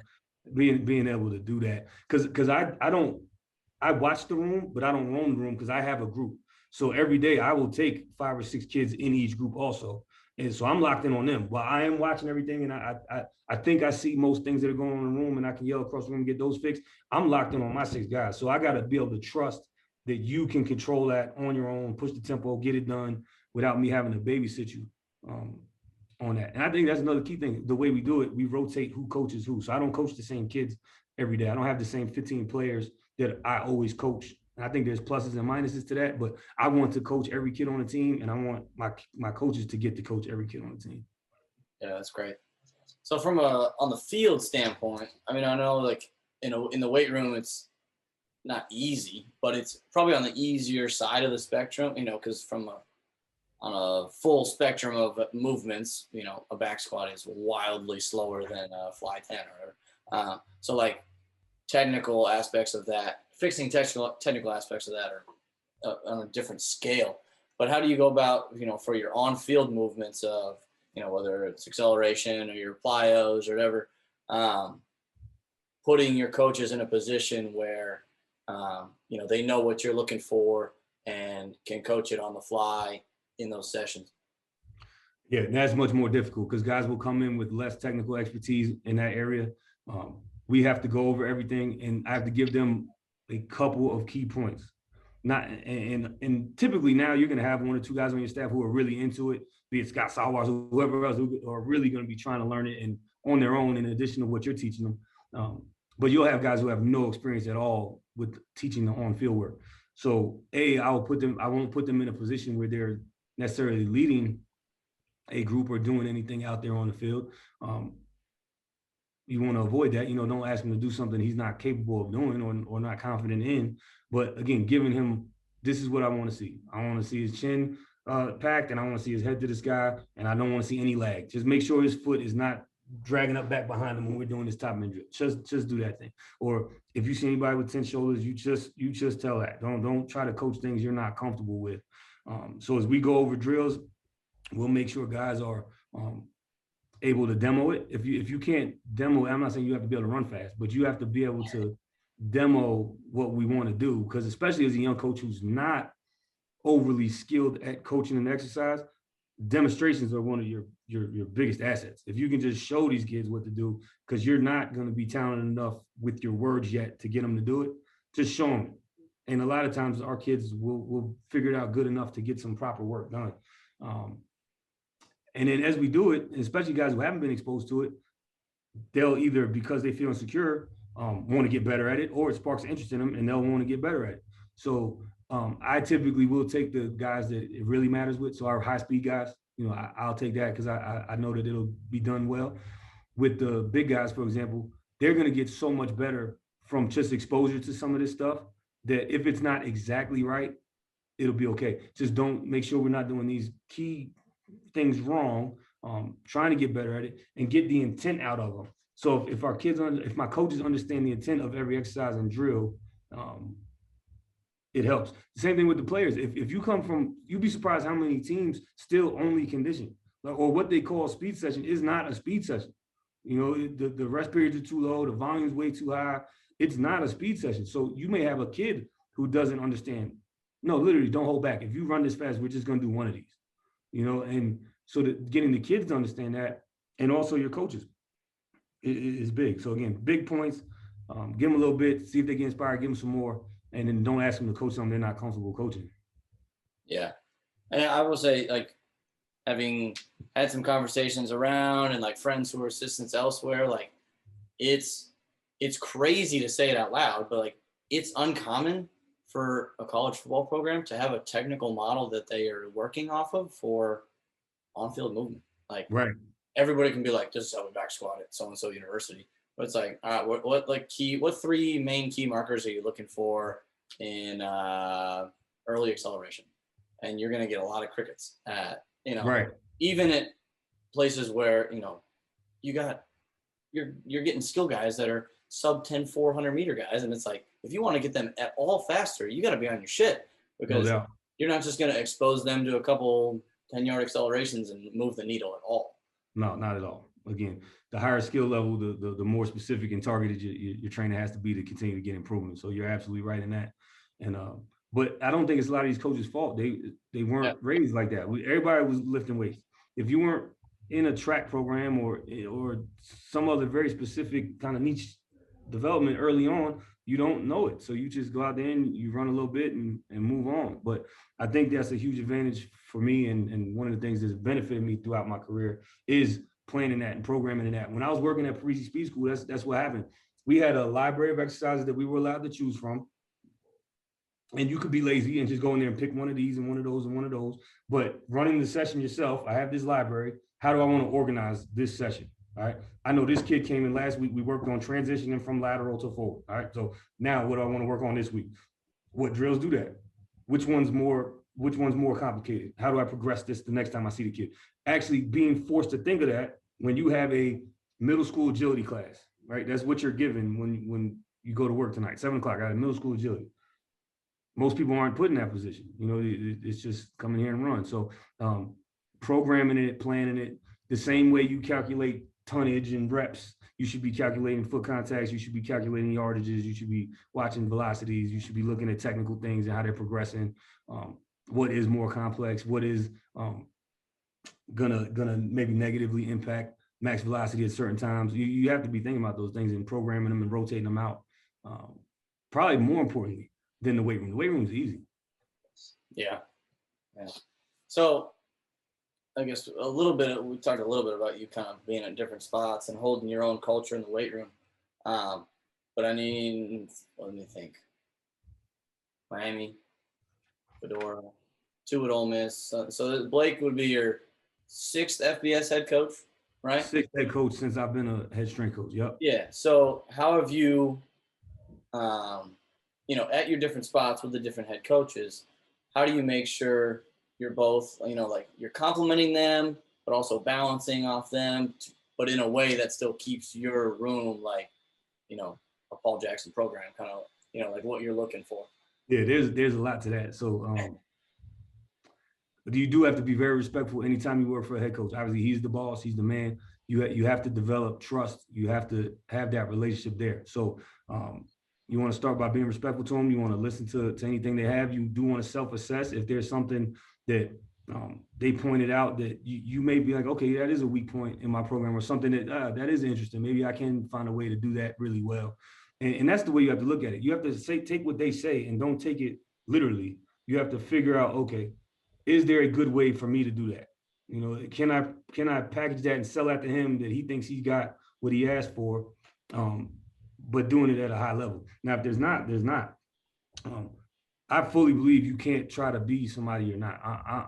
being able to do that. Because I watch the room, but I don't roam the room because I have a group. So every day I will take 5 or 6 kids in each group also. And so I'm locked in on them. While I am watching everything, and I think I see most things that are going on in the room, and I can yell across the room and get those fixed. I'm locked in on my 6 guys. So I got to be able to trust that you can control that on your own, push the tempo, get it done without me having to babysit you on that. And I think that's another key thing. The way we do it, we rotate who coaches who. So I don't coach the same kids every day. I don't have the same 15 players that I always coach. I think there's pluses and minuses to that, but I want to coach every kid on the team, and I want my coaches to get to coach every kid on the team. Yeah, that's great. So from on the field standpoint, I mean, I know like in the weight room, it's not easy, but it's probably on the easier side of the spectrum, you know, because on a full spectrum of movements, you know, a back squat is wildly slower than a fly 10 or whatever. So like technical aspects of that, fixing technical aspects of that are on a different scale. But how do you go about, you know, for your on-field movements of, you know, whether it's acceleration or your plyos or whatever, putting your coaches in a position where, you know, they know what you're looking for and can coach it on the fly in those sessions? Yeah, that's much more difficult because guys will come in with less technical expertise in that area. We have to go over everything, and I have to give them a couple of key points. And typically now you're going to have 1 or 2 guys on your staff who are really into it, be it Scott Sawars or whoever else, who are really going to be trying to learn it and on their own in addition to what you're teaching them. But you'll have guys who have no experience at all with teaching the on-field work. So I won't put them in a position where they're necessarily leading a group or doing anything out there on the field. You want to avoid that, you know, don't ask him to do something he's not capable of doing or not confident in. But again, giving him, this is what I want to see. I want to see his chin packed, and I want to see his head to the sky, and I don't want to see any lag. Just make sure his foot is not dragging up back behind him when we're doing this top end drill. Just do that thing. Or if you see anybody with 10 shoulders, you just tell that. Don't try to coach things you're not comfortable with. So as we go over drills, we'll make sure guys are able to demo it. If you can't demo it, I'm not saying you have to be able to run fast, but you have to be able to demo what we want to do. Because especially as a young coach who's not overly skilled at coaching and exercise, demonstrations are one of your biggest assets. If you can just show these kids what to do, because you're not going to be talented enough with your words yet to get them to do it, just show them. And a lot of times our kids will figure it out good enough to get some proper work done. And then as we do it, especially guys who haven't been exposed to it, they'll either, because they feel insecure, want to get better at it, or it sparks interest in them and they'll want to get better at it. So I typically will take the guys that it really matters with. So our high speed guys, you know, I'll take that because I know that it'll be done well. With the big guys, for example, they're going to get so much better from just exposure to some of this stuff that if it's not exactly right, it'll be okay. Just don't make sure we're not doing these key things wrong, trying to get better at it and get the intent out of them. So if our kids, if my coaches understand the intent of every exercise and drill, it helps. The same thing with the players. If you come from, you'd be surprised how many teams still only condition, or what they call a speed session is not a speed session. You know, the rest periods are too low, the volume's way too high. It's not a speed session. So you may have a kid who doesn't understand. No, literally, don't hold back. If you run this fast, we're just going to do one of these. You know, and so getting the kids to understand that, and also your coaches, is big. So again, big points. Give them a little bit, see if they get inspired, give them some more, and then don't ask them to coach something they're not comfortable coaching. Yeah, and I will say, like, having had some conversations around and like friends who are assistants elsewhere, like it's crazy to say it out loud, but like it's uncommon for a college football program to have a technical model that they are working off of for on-field movement. Like, right. Everybody can be like, this is how we back squat at so-and-so university. But it's like, all right, what three main key markers are you looking for in early acceleration? And you're going to get a lot of crickets at, right. Even at places where, you're getting skill guys that are sub 10, 400 meter guys. And it's like, if you want to get them at all faster, you got to be on your shit, because you're not just going to expose them to a couple 10-yard accelerations and move the needle at all. No, not at all. Again, the higher skill level, the more specific and targeted your trainer has to be to continue to get improvement. So you're absolutely right in that. And but I don't think it's a lot of these coaches' fault. They weren't raised like that. Everybody was lifting weights. If you weren't in a track program or some other very specific kind of niche development early on, you don't know it. So you just go out there and you run a little bit and move on. But I think that's a huge advantage for me. And one of the things that's benefited me throughout my career is planning that and programming in that. When I was working at Parisi Speed School, that's what happened. We had a library of exercises that we were allowed to choose from. And you could be lazy and just go in there and pick one of these and one of those and one of those. But running the session yourself, I have this library. How do I want to organize this session? All right. I know this kid came in last week. We worked on transitioning from lateral to forward. All right. So now what do I want to work on this week? What drills do that? Which one's more complicated? How do I progress this the next time I see the kid? Actually being forced to think of that when you have a middle school agility class, right? That's what you're given when you go to work tonight, 7:00. I had a middle school agility. Most people aren't put in that position. It's just come in here and run. So programming it, planning it, the same way you calculate tonnage and reps, you should be calculating foot contacts, you should be calculating yardages, you should be watching velocities, you should be looking at technical things and how they're progressing. What is more complex, what is gonna maybe negatively impact max velocity at certain times. You have to be thinking about those things and programming them and rotating them out. Probably more importantly than the weight room. The weight room is easy. Yeah. So I guess we talked a little bit about you kind of being at different spots and holding your own culture in the weight room. But I mean, let me think. Miami, Fedora, 2 at Ole Miss. So Blake would be your 6th FBS head coach, right? 6th head coach since I've been a head strength coach. Yep. Yeah. So how have you, at your different spots with the different head coaches, how do you make sure you're both, you're complimenting them, but also balancing off them, but in a way that still keeps your room like, a Paul Jackson program, kind of, like what you're looking for? Yeah, there's a lot to that. So you do have to be very respectful anytime you work for a head coach. Obviously, he's the boss, he's the man. You have to develop trust. You have to have that relationship there. So you want to start by being respectful to them. You want to listen to anything they have. You do want to self-assess if there's something that they pointed out that you may be like, okay, that is a weak point in my program, or something that is interesting. Maybe I can find a way to do that really well. And that's the way you have to look at it. You have to take what they say and don't take it literally. You have to figure out, okay, is there a good way for me to do that? Can I package that and sell that to him that he thinks he got what he asked for, but doing it at a high level? Now, if there's not, there's not. I fully believe you can't try to be somebody you're not.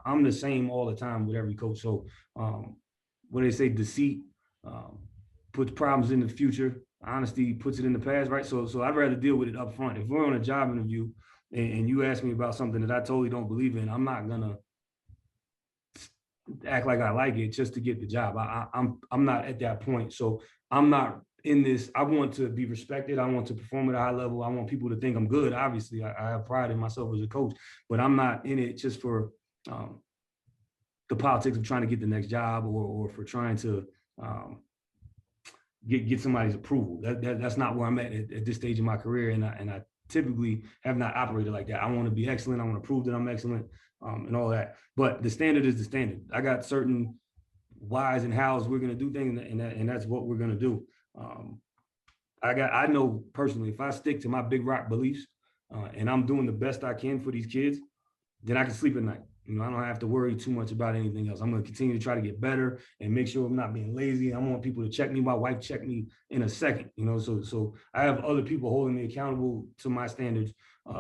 I'm the same all the time with every coach. So what they say, deceit puts problems in the future. Honesty puts it in the past, right? So I'd rather deal with it up front. If we're on a job interview and you ask me about something that I totally don't believe in, I'm not gonna act like I like it just to get the job. I'm not at that point. So I'm not in this. I want to be respected. I want to perform at a high level. I want people to think I'm good. Obviously, I have pride in myself as a coach, but I'm not in it just for the politics of trying to get the next job or for trying to get somebody's approval. That's not where I'm at this stage of my career, and I typically have not operated like that. I want to be excellent. I want to prove that I'm excellent, and all that. But the standard is the standard. I got certain whys and hows we're going to do things, and that's what we're going to do. I know personally, if I stick to my big rock beliefs, and I'm doing the best I can for these kids, then I can sleep at night. You know, I don't have to worry too much about anything else. I'm going to continue to try to get better and make sure I'm not being lazy. I want people to check me. My wife checked me in a second, you know, so I have other people holding me accountable to my standards,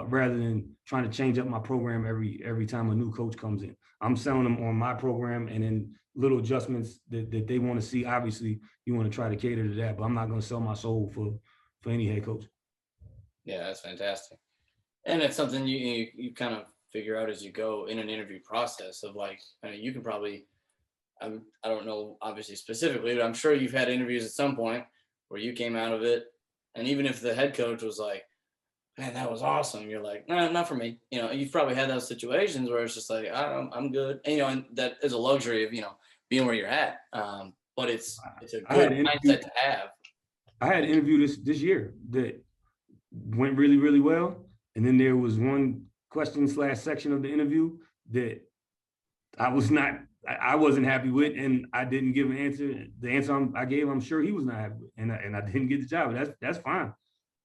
rather than trying to change up my program every time a new coach comes in. I'm selling them on my program, and then little adjustments that they want to see. Obviously, you want to try to cater to that, but I'm not going to sell my soul for any head coach. Yeah, that's fantastic. And it's something you kind of figure out as you go in an interview process of like, I mean, you can probably, I don't know, obviously specifically, but I'm sure you've had interviews at some point where you came out of it. And even if the head coach was like, man, that was awesome, you're like, no, not for me. You know, you've probably had those situations where it's just like, I'm good. And, you know, and that is a luxury of, you know, being where you're at. But it's a good mindset to have. I had an interview this year that went really, really well. And then there was one question/section of the interview that I wasn't happy with, and I didn't give an answer. The answer I gave, I'm sure he was not happy with, and I didn't get the job. That's fine.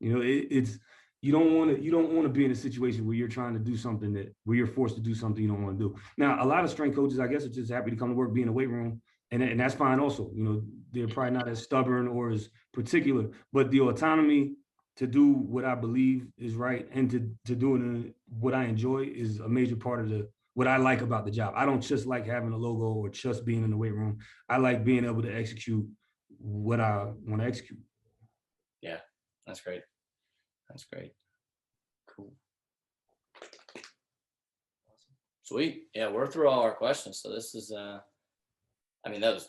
You know, it's you don't want to be in a situation where you're trying to do something where you're forced to do something you don't want to do. Now, a lot of strength coaches, I guess, are just happy to come to work, be in the weight room, and that's fine also. You know, they're probably not as stubborn or as particular, but the autonomy to do what I believe is right and to do it what I enjoy is a major part of what I like about the job. I don't just like having a logo or just being in the weight room. I like being able to execute what I want to execute. Yeah, that's great. That's great. Cool. Sweet. Yeah, we're through all our questions. So this is, I mean, that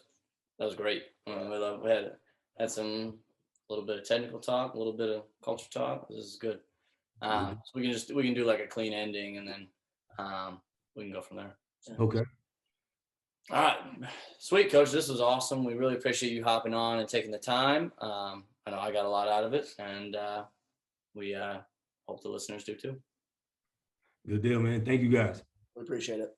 was great. We had some little bit of technical talk, a little bit of culture talk. This is good. So we can do like a clean ending, and then we can go from there. So. Okay. All right. Sweet, Coach. This was awesome. We really appreciate you hopping on and taking the time. I know I got a lot out of it, and we hope the listeners do too. Good deal, man. Thank you, guys. We appreciate it.